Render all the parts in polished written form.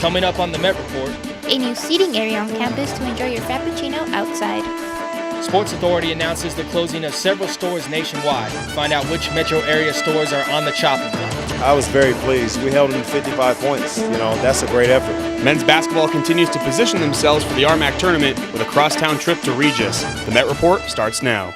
Coming up on the Met Report, a new seating area on campus to enjoy your Frappuccino outside. Sports Authority announces the closing of several stores nationwide. Find out which metro area stores are on the chopping block. I was very pleased. We held them to 55 points. That's a great effort. Men's basketball continues to position themselves for the RMAC tournament with a crosstown trip to Regis. The Met Report starts now.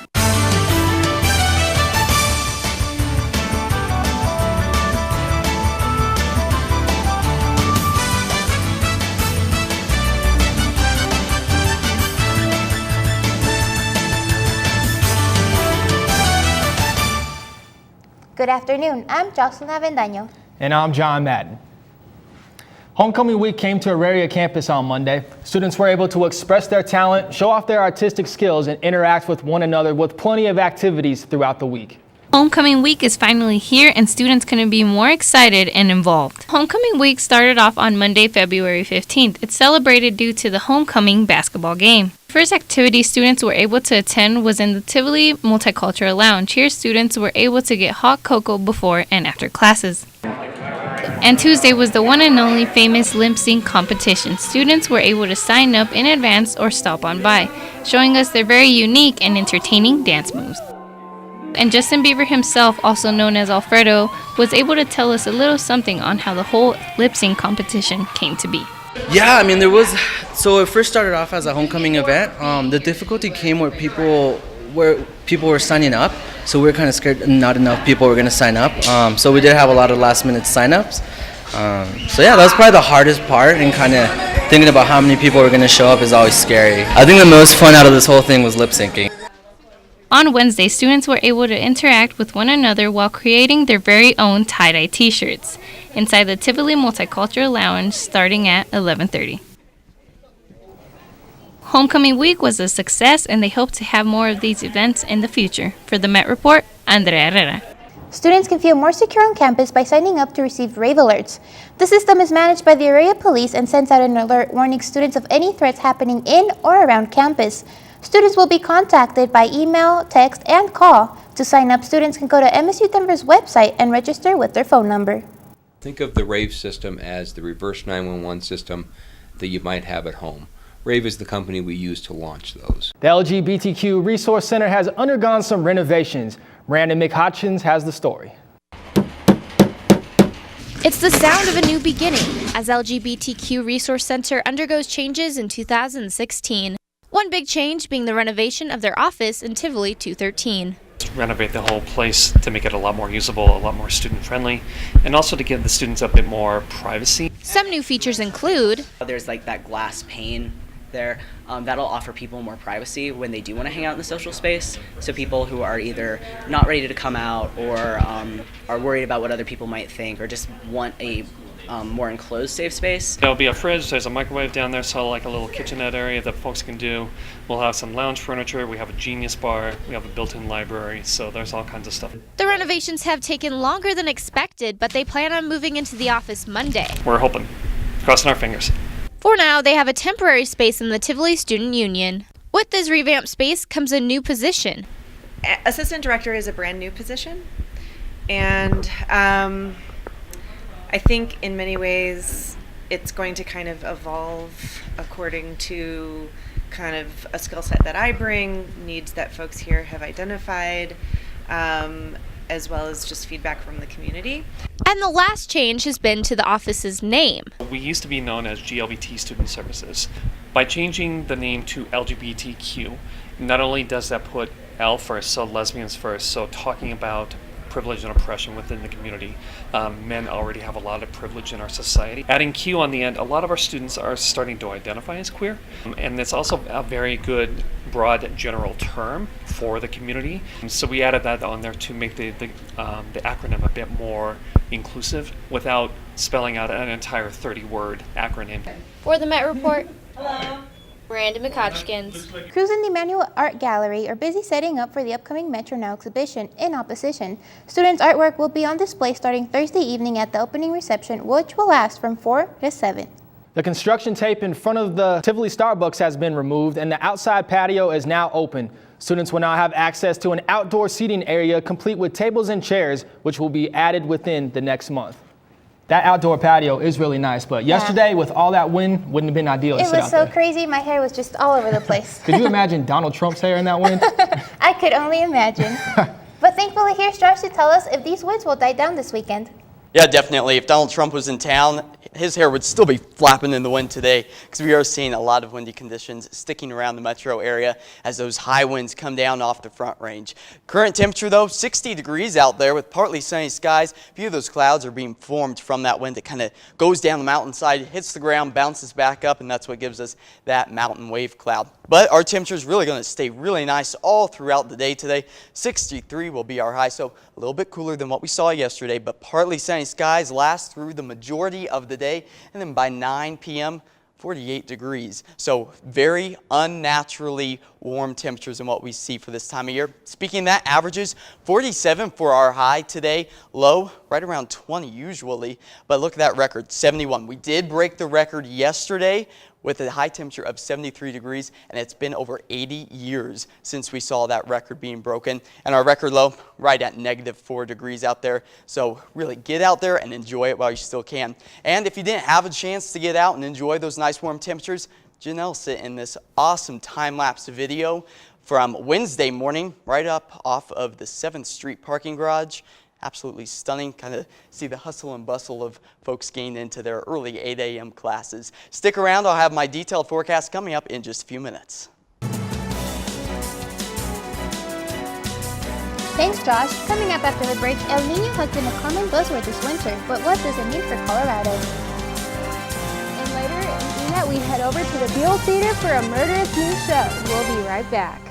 Good afternoon, I'm Jhocelyn Avendaño. And I'm John Madden. Homecoming week came to Auraria campus on Monday. Students were able to express their talent, show off their artistic skills, and interact with one another with plenty of activities throughout the week. Homecoming week is finally here and students couldn't be more excited and involved. Homecoming week started off on Monday, February 15th. It's celebrated due to the homecoming basketball game. First activity students were able to attend was in the Tivoli Multicultural Lounge. Here students were able to get hot cocoa before and after classes. And Tuesday was the one and only famous lip sync competition. Students were able to sign up in advance or stop on by, showing us their very unique and entertaining dance moves. And Justin Bieber himself, also known as Alfredo, was able to tell us a little something on how the whole lip sync competition came to be. Yeah, so it first started off as a homecoming event. The difficulty came where people were signing up, so we were kind of scared not enough people were going to sign up. So we did have a lot of last minute signups. So yeah, that was probably the hardest part, and kind of thinking about how many people were going to show up is always scary. I think the most fun out of this whole thing was lip syncing. On Wednesday, students were able to interact with one another while creating their very own tie-dye t-shirts inside the Tivoli Multicultural Lounge starting at 11:30. Homecoming week was a success and they hope to have more of these events in the future. For the Met Report, Andrea Herrera. Students can feel more secure on campus by signing up to receive RAVE alerts. The system is managed by the area police and sends out an alert warning students of any threats happening in or around campus. Students will be contacted by email, text, and call. To sign up, students can go to MSU Denver's website and register with their phone number. Think of the RAVE system as the reverse 911 system that you might have at home. RAVE is the company we use to launch those. The LGBTQ Resource Center has undergone some renovations. Brandon McHutchins has the story. It's the sound of a new beginning as LGBTQ Resource Center undergoes changes in 2016. One big change being the renovation of their office in Tivoli 213. Renovate the whole place to make it a lot more usable, a lot more student friendly, and also to give the students a bit more privacy. Some new features include there's like that glass pane there that'll offer people more privacy when they do want to hang out in the social space. So people who are either not ready to come out or are worried about what other people might think or just want a more enclosed safe space. There'll be a fridge, there's a microwave down there, so like a little kitchenette area that folks can do. We'll have some lounge furniture, we have a Genius bar, we have a built-in library, so there's all kinds of stuff. The renovations have taken longer than expected, but they plan on moving into the office Monday. We're hoping, crossing our fingers. For now, they have a temporary space in the Tivoli Student Union. With this revamped space comes a new position. Assistant director is a brand new position, and I think in many ways it's going to kind of evolve according to kind of a skill set that I bring, needs that folks here have identified, as well as just feedback from the community. And the last change has been to the office's name. We used to be known as GLBT Student Services. By changing the name to LGBTQ, not only does that put L first, so lesbians first, so talking about privilege and oppression within the community. Men already have a lot of privilege in our society. Adding Q on the end, a lot of our students are starting to identify as queer, and it's also a very good, broad, general term for the community. So we added that on there to make the acronym a bit more inclusive without spelling out an entire 30-word acronym. For the Met Report, hello, Brandon McHutchins. Crews in the Emmanuel Art Gallery are busy setting up for the upcoming Metro Now exhibition, In Opposition. Students' artwork will be on display starting Thursday evening at the opening reception, which will last from 4 to 7. The construction tape in front of the Tivoli Starbucks has been removed and the outside patio is now open. Students will now have access to an outdoor seating area complete with tables and chairs, which will be added within the next month. That outdoor patio is really nice, but yesterday with all that wind, wouldn't have been ideal to sit out there. It was so crazy, my hair was just all over the place. Could you imagine Donald Trump's hair in that wind? I could only imagine. But thankfully, here's Josh to tell us if these winds will die down this weekend. Yeah, definitely. If Donald Trump was in town, his hair would still be flapping in the wind today because we are seeing a lot of windy conditions sticking around the metro area as those high winds come down off the Front Range. Current temperature, though, 60 degrees out there with partly sunny skies. A few of those clouds are being formed from that wind that kind of goes down the mountainside, hits the ground, bounces back up, and that's what gives us that mountain wave cloud. But our temperature is really going to stay really nice all throughout the day today. 63 will be our high, so a little bit cooler than what we saw yesterday, but partly sunny skies last through the majority of the day, and then by 9 p.m., 48 degrees. So very unnaturally warm temperatures than what we see for this time of year. Speaking of that, averages 47 for our high today, low right around 20 usually, but look at that record, 71. We did break the record yesterday with a high temperature of 73 degrees, and it's been over 80 years since we saw that record being broken. And our record low right at -4 degrees out there. So really get out there and enjoy it while you still can. And if you didn't have a chance to get out and enjoy those nice warm temperatures, Janelle sent in this awesome time-lapse video from Wednesday morning right up off of the 7th Street parking garage. Absolutely stunning. Kind of see the hustle and bustle of folks getting into their early 8 a.m. classes. Stick around. I'll have my detailed forecast coming up in just a few minutes. Thanks, Josh. Coming up after the break, El Niño has been a common buzzword this winter, but what does it mean for Colorado? And later in that, we head over to the Buell Theater for a murderous new show. We'll be right back.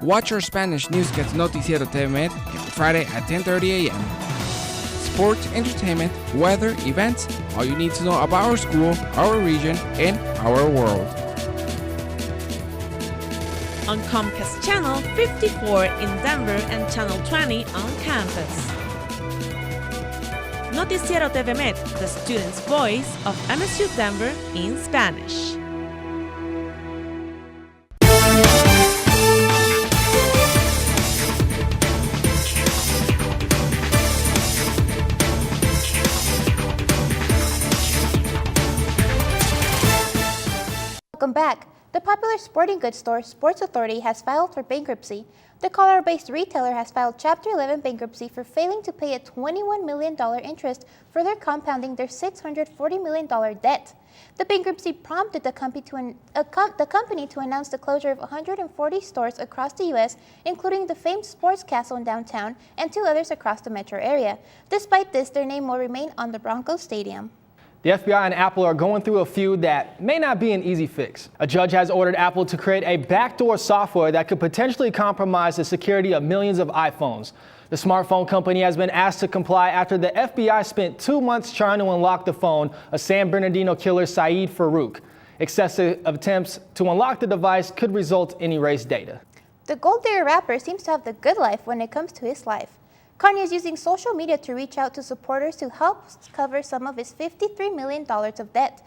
Watch our Spanish newscast Noticiero TV every Friday at 10:30 a.m. Sports, entertainment, weather, events, all you need to know about our school, our region, and our world. On Comcast Channel 54 in Denver and Channel 20 on campus. Noticiero TV Met, the student's voice of MSU Denver in Spanish. Welcome back. The popular sporting goods store Sports Authority has filed for bankruptcy. The Colorado-based retailer has filed Chapter 11 bankruptcy for failing to pay a $21 million interest, further compounding their $640 million debt. The bankruptcy prompted the company to announce the closure of 140 stores across the U.S., including the famed Sports Castle in downtown and 2 others across the metro area. Despite this, their name will remain on the Broncos Stadium. The FBI and Apple are going through a feud that may not be an easy fix. A judge has ordered Apple to create a backdoor software that could potentially compromise the security of millions of iPhones. The smartphone company has been asked to comply after the FBI spent 2 months trying to unlock the phone of San Bernardino killer Saeed Farouk. Excessive attempts to unlock the device could result in erased data. The Gold Digger rapper seems to have the good life when it comes to his life. Kanye is using social media to reach out to supporters to help cover some of his $53 million of debt.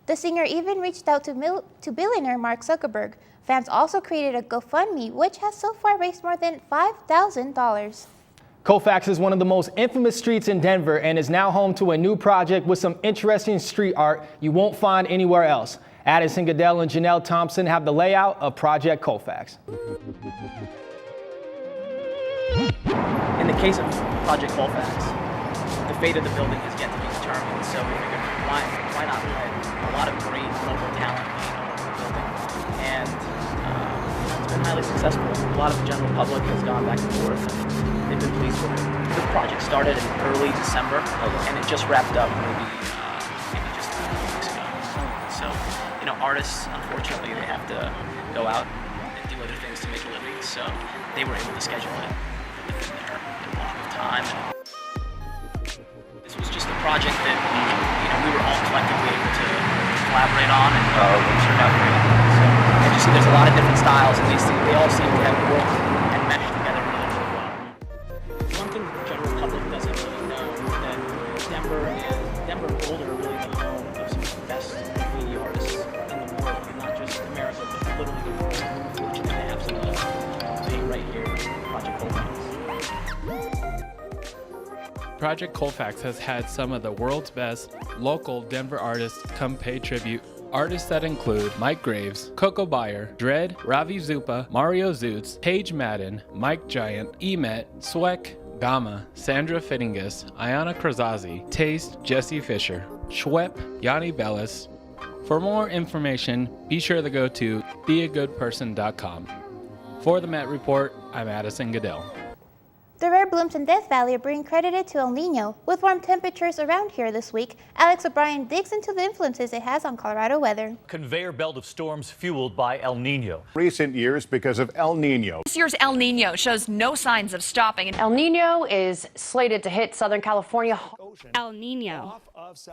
The singer even reached out to billionaire Mark Zuckerberg. Vance also created a GoFundMe, which has so far raised more than $5,000. Colfax is one of the most infamous streets in Denver and is now home to a new project with some interesting street art you won't find anywhere else. Addison Goodell and Janelle Thompson have the layout of Project Colfax. In the case of Project Colfax, the fate of the building is yet to be determined. So we figured, why not let a lot of great local talent be in the building? And it's been highly successful. A lot of the general public has gone back and forth, and they've been pleased with it. The project started in early December, and it just wrapped up maybe just a few weeks ago. So, artists, unfortunately, they have to go out and do other things to make a living. So they were able to schedule it within their allotted time. This was just a project that we were all collectively able to collaborate on, and it turned out great. So as you see, there's a lot of different styles, and they all seem to have worked and meshed together really, really well. One thing the general public doesn't really know is that Denver and Boulder are really the home of some of the best graffiti artists in the world, not just America, but literally the world. We're fortunate to have some of them being right here, Project Colfax. Project Colfax has had some of the world's best local Denver artists come pay tribute. Artists that include Mike Graves, Coco Byer, Dread, Ravi Zupa, Mario Zoots, Paige Madden, Mike Giant, Emet, Swek, Gama, Sandra Fittingus, Ayana Krazazi, Taste, Jesse Fisher, Schwepp, Yanni Bellis. For more information, be sure to go to beagoodperson.com. For the Met Report, I'm Addison Goodell. The rare blooms in Death Valley are being credited to El Nino. With warm temperatures around here this week, Alex O'Brien digs into the influences it has on Colorado weather. Conveyor belt of storms fueled by El Nino. Recent years because of El Nino. This year's El Nino shows no signs of stopping. El Nino is slated to hit Southern California. El Nino,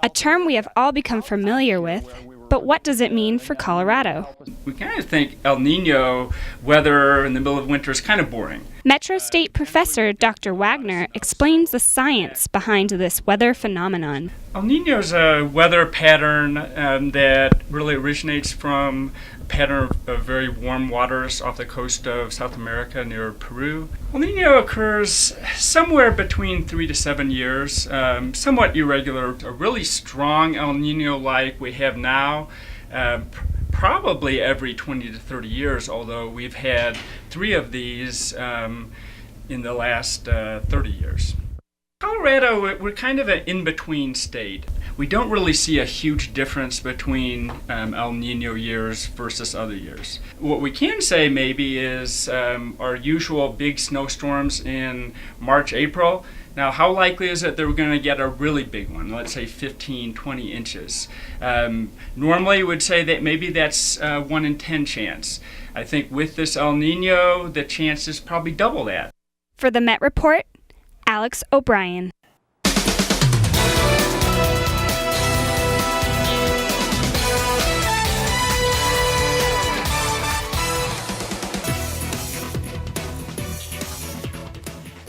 a term we have all become familiar with, but what does it mean for Colorado? We kind of think El Nino weather in the middle of winter is kind of boring. Metro State professor Dr. Wagner explains the science behind this weather phenomenon. El Nino is a weather pattern that really originates from a pattern of very warm waters off the coast of South America near Peru. El Nino occurs somewhere between 3 to 7 years, somewhat irregular. A really strong El Nino like we have now, probably every 20 to 30 years, although we've had 3 of these in the last 30 years. Colorado, we're kind of an in-between state. We don't really see a huge difference between El Nino years versus other years. What we can say maybe is our usual big snowstorms in March, April. Now, how likely is it that we're going to get a really big one, let's say 15, 20 inches? Normally, we'd say that maybe that's 1 in 10 chance. I think with this El Nino, the chance is probably double that. For the Met Report, Alex O'Brien.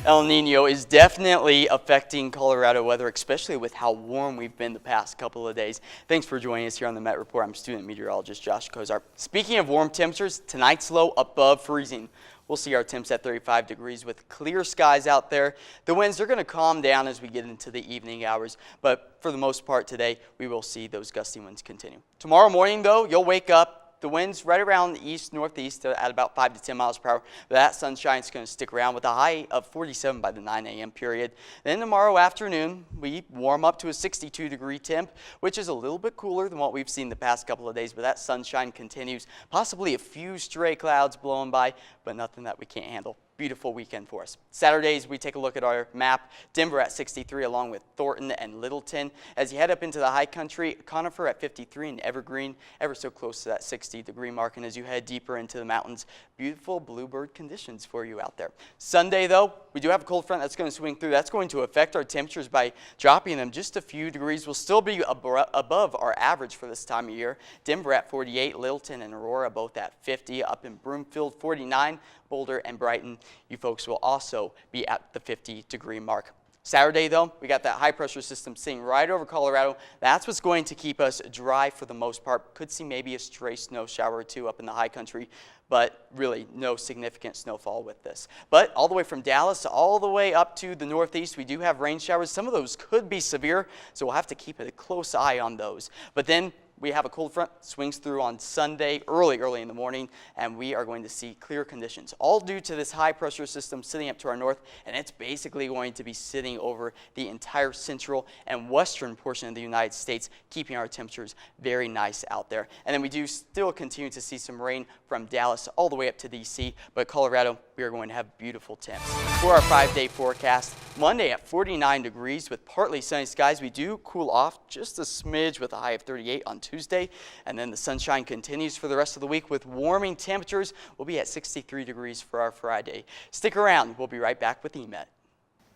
El Nino is definitely affecting Colorado weather, especially with how warm we've been the past couple of days. Thanks for joining us here on the Met Report. I'm student meteorologist Josh Cozart. Speaking of warm temperatures, tonight's low above freezing. We'll see our temps at 35 degrees with clear skies out there. The winds are going to calm down as we get into the evening hours, but for the most part today, we will see those gusty winds continue. Tomorrow morning, though, you'll wake up. The winds right around the east-northeast at about 5 to 10 miles per hour. But that sunshine is going to stick around with a high of 47 by the 9 a.m. period. Then tomorrow afternoon, we warm up to a 62-degree temp, which is a little bit cooler than what we've seen the past couple of days. But that sunshine continues. Possibly a few stray clouds blowing by, but nothing that we can't handle. Beautiful weekend for us. Saturdays, we take a look at our map. Denver at 63 along with Thornton and Littleton. As you head up into the high country, Conifer at 53 and Evergreen ever so close to that 60-degree mark. And as you head deeper into the mountains, beautiful bluebird conditions for you out there. Sunday, though, we do have a cold front that's going to swing through. That's going to affect our temperatures by dropping them just a few degrees. We'll still be above our average for this time of year. Denver at 48, Littleton and Aurora both at 50, up in Broomfield 49, Boulder and Brighton, you folks will also be at the 50-degree mark. Saturday, though, we got that high-pressure system sitting right over Colorado. That's what's going to keep us dry for the most part. Could see maybe a stray snow shower or two up in the high country, but really no significant snowfall with this. But all the way from Dallas all the way up to the northeast, we do have rain showers. Some of those could be severe, so we'll have to keep a close eye on those. But then we have a cold front swings through on Sunday early in the morning, and we are going to see clear conditions, all due to this high pressure system sitting up to our north, and it's basically going to be sitting over the entire central and western portion of the United States, keeping our temperatures very nice out there. And then we do still continue to see some rain from Dallas all the way up to DC, but Colorado, we are going to have beautiful temps. For our 5-day forecast, Monday at 49 degrees with partly sunny skies. We do cool off just a smidge with a high of 38 on Tuesday, and then the sunshine continues for the rest of the week with warming temperatures. We'll be at 63 degrees for our Friday. Stick around. We'll be right back with EMET.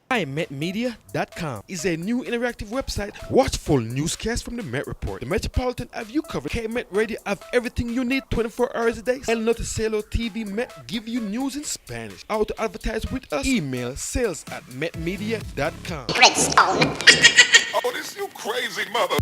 MetMedia.com is a new interactive website. Watch full newscasts from the Met Report. The Metropolitan have you covered. K-Met Radio have everything you need 24 hours a day. El Noticiero TV Met give you news in Spanish. How to advertise with us? Email sales@metmedia.com. Oh, this you crazy mother.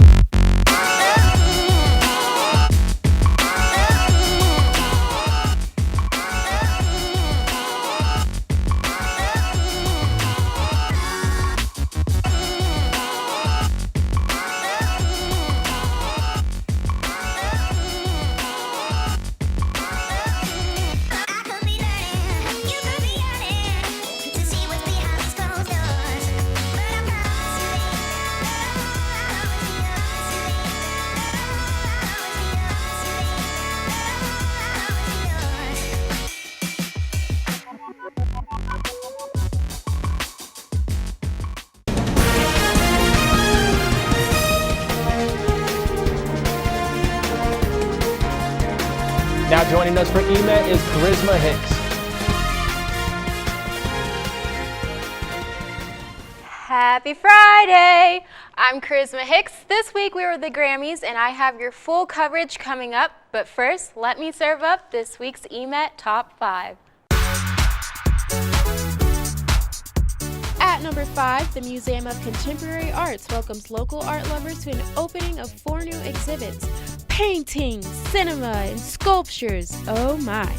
Now joining us for EMET is Karysma Hicks. Happy Friday! I'm Karysma Hicks. This week we were the Grammys and I have your full coverage coming up. But first, let me serve up this week's EMET Top 5. At number 5, the Museum of Contemporary Arts welcomes local art lovers to an opening of 4 new exhibits. Paintings, cinema, and sculptures. Oh my.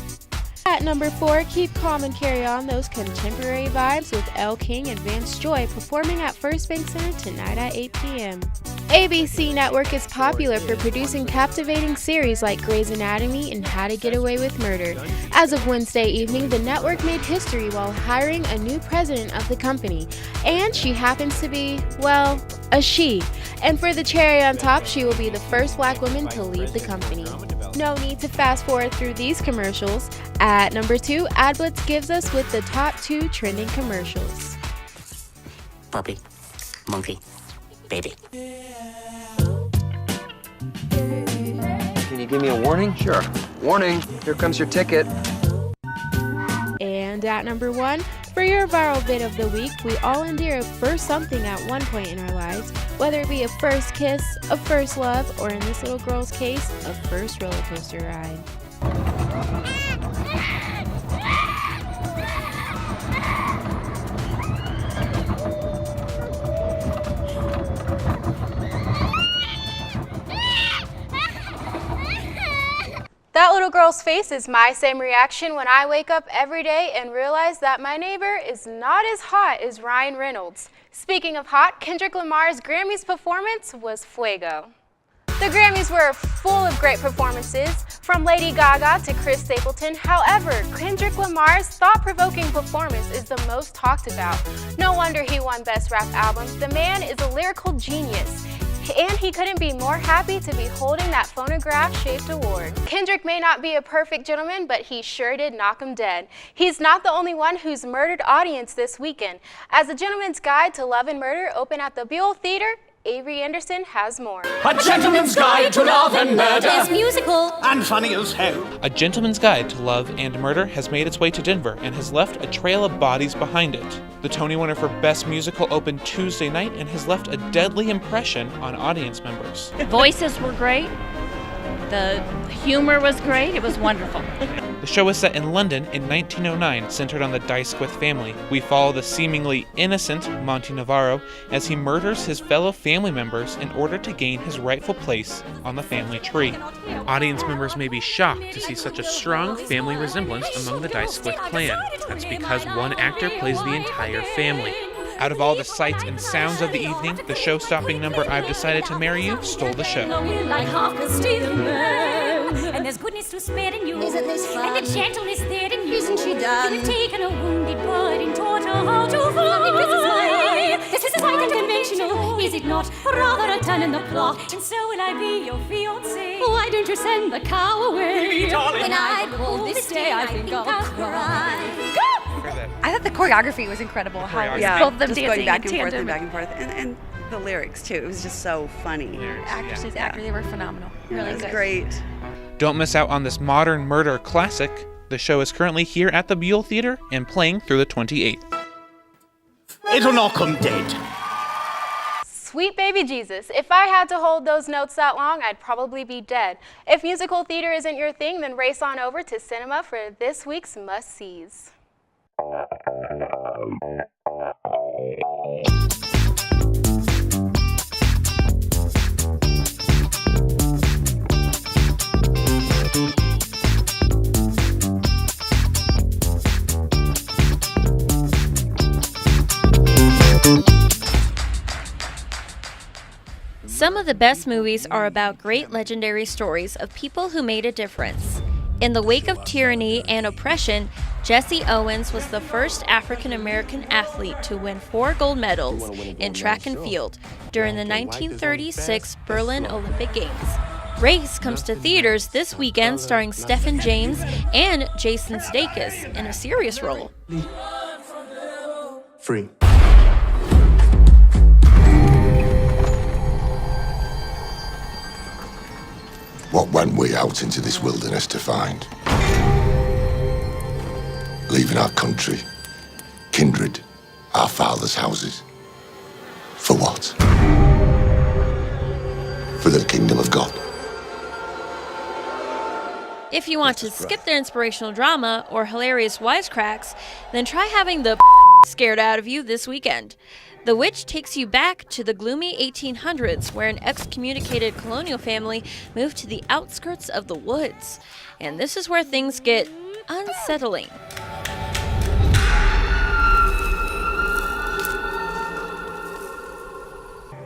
At number 4, keep calm and carry on those contemporary vibes with Elle King and Vance performing at First Bank Center tonight at 8 p.m. ABC Network is popular for producing captivating series like Grey's Anatomy and How to Get Away with Murder. As of Wednesday evening, the network made history while hiring a new president of the company. And she happens to be, well, a she. And for the cherry on top, she will be the first black woman to lead the company. No need to fast forward through these commercials. At number 2, AdBlitz gives us with the top 2 trending commercials. Puppy, monkey, baby. Can you give me a warning? Sure. Warning, here comes your ticket. And at number 1, for your viral bit of the week, we all endear a first something at one point in our lives, whether it be a first kiss, a first love, or in this little girl's case, a first roller coaster ride. That little girl's face is my same reaction when I wake up every day and realize that my neighbor is not as hot as Ryan Reynolds. Speaking of hot, Kendrick Lamar's Grammys performance was fuego. The Grammys were full of great performances, from Lady Gaga to Chris Stapleton. However, Kendrick Lamar's thought-provoking performance is the most talked about. No wonder he won Best Rap Album. The man is a lyrical genius. And he couldn't be more happy to be holding that phonograph-shaped award. Kendrick may not be a perfect gentleman, but he sure did knock him dead. He's not the only one who's murdered audience this weekend. As a Gentleman's Guide to Love and Murder opened at the Buell Theater, Avery Anderson has more. A Gentleman's Guide to Love and Murder is musical and funny as hell. A Gentleman's Guide to Love and Murder has made its way to Denver and has left a trail of bodies behind it. The Tony winner for Best Musical opened Tuesday night and has left a deadly impression on audience members. Voices were great. The humor was great. It was wonderful. The show was set in London in 1909, centered on the Dysquith family. We follow the seemingly innocent Monty Navarro as he murders his fellow family members in order to gain his rightful place on the family tree. Audience members may be shocked to see such a strong family resemblance among the Dysquith clan. That's because one actor plays the entire family. Out of all the sights and sounds of the evening, the show-stopping number I've Decided to Marry You stole the show. And there's goodness to spare in you. Isn't this fun? And the gentleness there in you. Isn't she done? You've taken a wounded bird and taught her how to fly. This is quite unconventional, is it not? Rather a turn in the plot. And so will I be your fiancé. Why don't you send the cow away? When I behold this day, I think I'll cry. I thought the choreography was incredible. How both of them just dancing going back in and forth tandem. and back and forth, and the lyrics too. It was just so funny. Actresses, actors, they were phenomenal. Really it was good. great. Don't miss out on this modern murder classic. The show is currently here at the Buell Theater and playing through the 28th. It'll not come dead. Sweet baby Jesus, if I had to hold those notes that long, I'd probably be dead. If musical theater isn't your thing, then race on over to cinema for this week's must-sees. Some of the best movies are about great legendary stories of people who made a difference. In the wake of tyranny and oppression, Jesse Owens was the first African American athlete to win 4 gold medals in track and field during the 1936 Berlin Olympic Games. Race comes to theaters this weekend starring Stephen James and Jason Sudeikis in a serious role. Free. What went we out into this wilderness to find? Leaving our country, kindred, our fathers' houses. For what? For the kingdom of God. If you want to skip the inspirational drama or hilarious wisecracks, then try having the scared out of you this weekend. The Witch takes you back to the gloomy 1800s, where an excommunicated colonial family moved to the outskirts of the woods. And this is where things get unsettling.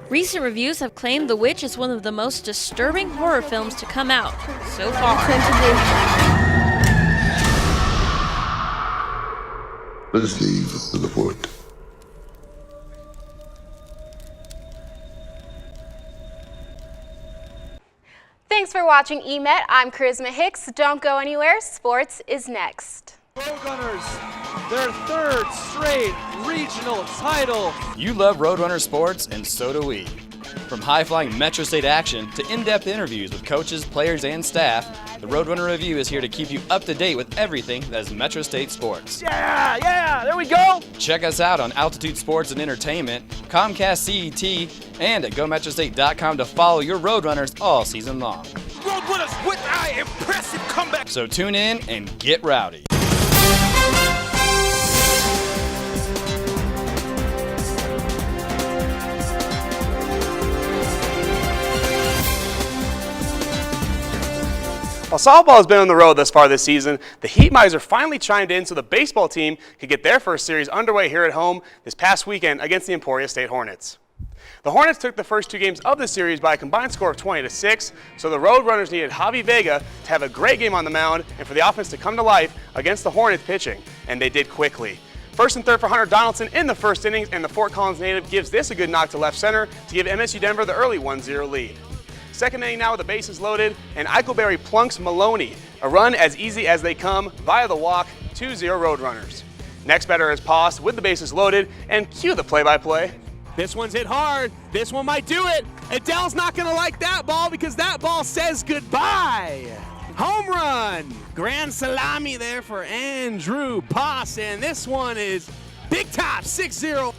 Recent reviews have claimed The Witch is one of the most disturbing horror films to come out so far. Let us leave the wood. Thanks for watching EMET. I'm Karysma Hicks. Don't go anywhere. Sports is next. Roadrunners, their 3rd straight regional title. You love Roadrunner sports, and so do we. From high-flying Metro State action to in-depth interviews with coaches, players, and staff, the Roadrunner Review is here to keep you up to date with everything that is Metro State sports. Yeah, there we go. Check us out on Altitude Sports and Entertainment, Comcast CET, and at GoMetroState.com to follow your Roadrunners all season long. Roadrunners with our impressive comeback. So tune in and get rowdy. While softball has been on the road thus far this season, the Heat Miser finally chimed in so the baseball team could get their first series underway here at home this past weekend against the Emporia State Hornets. The Hornets took the first 2 games of the series by a combined score of 20-6, so the Roadrunners needed Javi Vega to have a great game on the mound and for the offense to come to life against the Hornets pitching, and they did quickly. First and third for Hunter Donaldson in the first innings, and the Fort Collins native gives this a good knock to left center to give MSU Denver the early 1-0 lead. Second inning now with the bases loaded, and Eichelberry plunks Maloney. A run as easy as they come via the walk, 2-0 Roadrunners. Next batter is Post with the bases loaded, and cue the play-by-play. This one's hit hard. This one might do it. Adele's not going to like that ball because that ball says goodbye. Home run. Grand salami there for Andrew Post, and this one is big top, 6-0.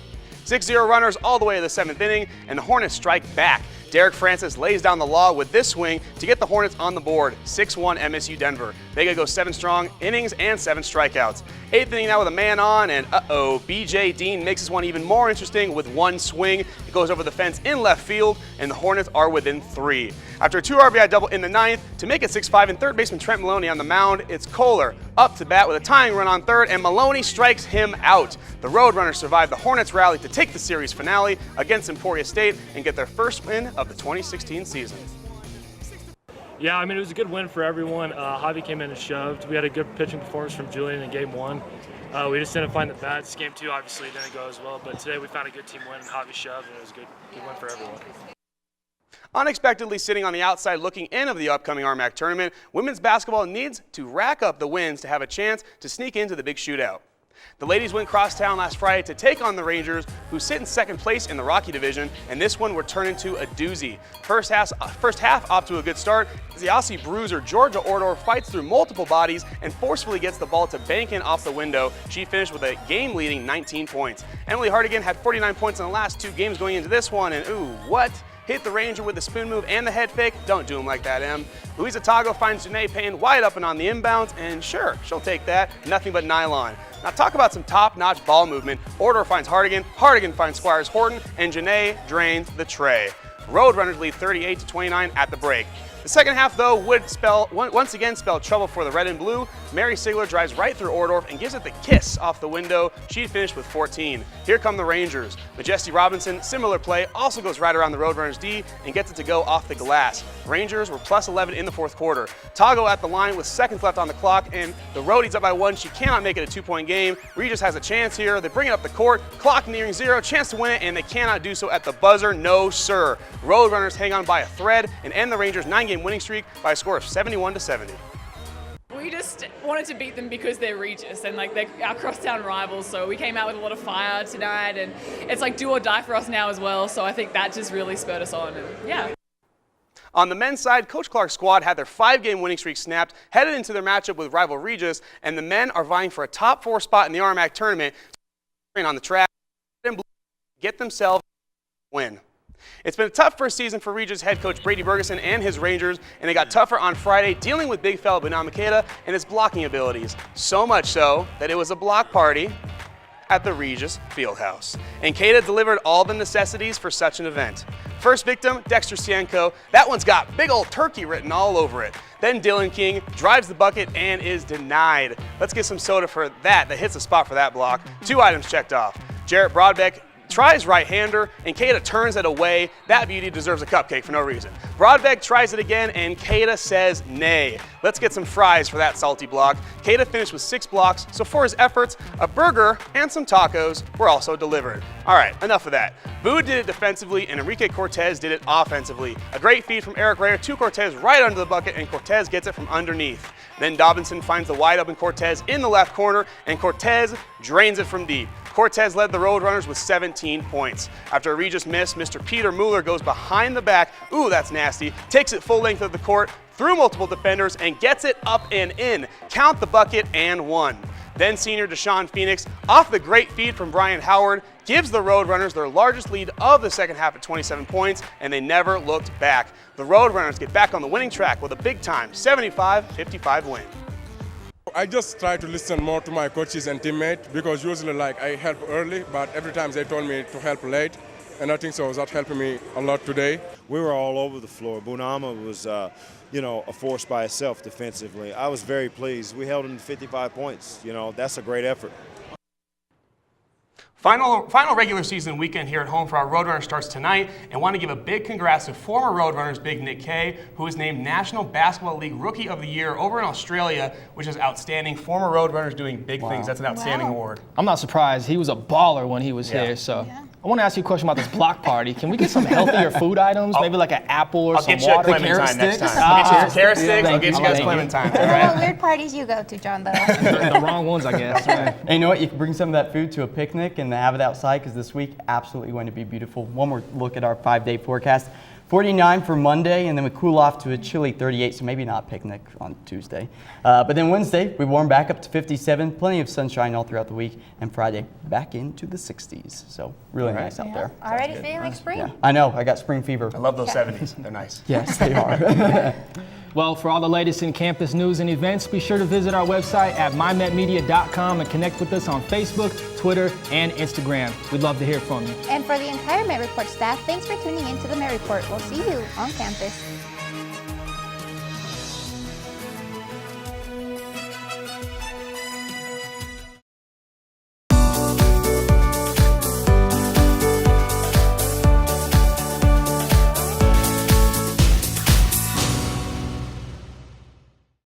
6-0 runners all the way to the 7th inning, and the Hornets strike back. Derek Francis lays down the law with this swing to get the Hornets on the board, 6-1 MSU Denver. Vega goes 7 strong innings and 7 strikeouts. 8th inning now with a man on, and BJ Dean makes this one even more interesting with 1 swing. It goes over the fence in left field, and the Hornets are within 3. After a 2 RBI double in the 9th, to make it 6-5 and third baseman Trent Maloney on the mound, it's Kohler up to bat with a tying run on third, and Maloney strikes him out. The Roadrunners survive the Hornets rally to take the series finale against Emporia State and get their first win of the 2016 season. Yeah, I mean, it was a good win for everyone. Javi came in and shoved. We had a good pitching performance from Julian in Game 1. We just didn't find the bats. Game 2 obviously didn't go as well, but today we found a good team win. Javi shoved, and it was a good win for everyone. Unexpectedly sitting on the outside looking in of the upcoming RMAC tournament, women's basketball needs to rack up the wins to have a chance to sneak into the big shootout. The ladies went crosstown last Friday to take on the Rangers, who sit in second place in the Rocky Division, and this one would turn into a doozy. First half off to a good start as the Aussie bruiser Georgia Ordor fights through multiple bodies and forcefully gets the ball to bank in off the window. She finished with a game-leading 19 points. Emily Hardigan had 49 points in the last 2 games going into this one, and ooh, what? Hit the Ranger with the spoon move and the head fake. Don't do him like that, Em. Louisa Tago finds Janae Payne wide open on the inbounds, and sure, she'll take that. Nothing but nylon. Now talk about some top-notch ball movement. Ordor finds Hardigan, Hardigan finds Squires Horton, and Janae drains the tray. Roadrunners lead 38-29 at the break. The second half, though, would once again spell trouble for the red and blue. Mary Sigler drives right through Ordorf and gives it the kiss off the window. She finished with 14. Here come the Rangers. Majesty Robinson, similar play, also goes right around the Roadrunners D and gets it to go off the glass. Rangers were plus 11 in the 4th quarter. Tago at the line with seconds left on the clock, and the Roadies up by 1. She cannot make it a 2-point game. Regis has a chance here. They bring it up the court. Clock nearing 0. Chance to win it, and they cannot do so at the buzzer. No, sir. Roadrunners hang on by a thread and end the Rangers' 9-game winning streak by a score of 71-70. We just wanted to beat them because they're Regis and like they're our crosstown rivals, so we came out with a lot of fire tonight, and it's like do or die for us now as well, so I think that just really spurred us on, and yeah. On the men's side, Coach Clark's squad had their 5-game winning streak snapped, headed into their matchup with rival Regis, and the men are vying for a top 4 spot in the RMAC tournament on the track and get themselves a win. It's been a tough first season for Regis head coach Brady Bergeson and his Rangers, and it got tougher on Friday dealing with big fella Bunam Makeda and his blocking abilities. So much so that it was a block party at the Regis Fieldhouse. And Keda delivered all the necessities for such an event. First victim, Dexter Sienko. That one's got big old turkey written all over it. Then Dylan King drives the bucket and is denied. Let's get some soda for that hits the spot for that block. 2 items checked off. Jarrett Broadbeck tries right-hander, and Keda turns it away. That beauty deserves a cupcake for no reason. Broadbeck tries it again, and Keda says nay. Let's get some fries for that salty block. Keda finished with 6 blocks, so for his efforts, a burger and some tacos were also delivered. All right, enough of that. Boo did it defensively, and Enrique Cortez did it offensively. A great feed from Eric Rayer to Cortez right under the bucket, and Cortez gets it from underneath. Then Dobinson finds the wide-open Cortez in the left corner, and Cortez drains it from deep. Cortez led the Roadrunners with 17 points. After a Regis miss, Mr. Peter Mueller goes behind the back. Ooh, that's nasty. Takes it full length of the court, through multiple defenders, and gets it up and in. Count the bucket and 1. Then senior Deshaun Phoenix, off the great feed from Brian Howard, gives the Roadrunners their largest lead of the second half at 27 points, and they never looked back. The Roadrunners get back on the winning track with a big-time 75-55 win. I just try to listen more to my coaches and teammates because usually I help early, but every time they told me to help late, and I think so that helped me a lot today. We were all over the floor. Bunama was, a force by itself defensively. I was very pleased. We held them to 55 points. That's a great effort. Final regular season weekend here at home for our Roadrunners starts tonight, and want to give a big congrats to former Roadrunners big Nick Kay, who was named National Basketball League Rookie of the Year over in Australia, which is outstanding. Former Roadrunners doing big things. That's an outstanding award. I'm not surprised. He was a baller when he was here, so. Yeah. I want to ask you a question about this block party. Can we get some healthier food items? Maybe like an apple or some water? I'll get you a Clementine next time. I'll get you some carrot sticks. I'll get you guys Clementine. What weird parties you go to, John, though? The wrong ones, I guess. Right. And you know what? You can bring some of that food to a picnic and have it outside because this week absolutely going to be beautiful. One more look at our 5-day forecast. 49 for Monday, and then we cool off to a chilly 38, so maybe not picnic on Tuesday. But then Wednesday, we warm back up to 57, plenty of sunshine all throughout the week, and Friday, back into the 60s. So really nice out there. Already feeling like spring. Yeah, I know, I got spring fever. I love those 70s. They're nice. Yes, they are. Well, for all the latest in campus news and events, be sure to visit our website at mymetmedia.com and connect with us on Facebook, Twitter, and Instagram. We'd love to hear from you. And for the entire Met Report staff, thanks for tuning in to the Met Report. We'll see you on campus.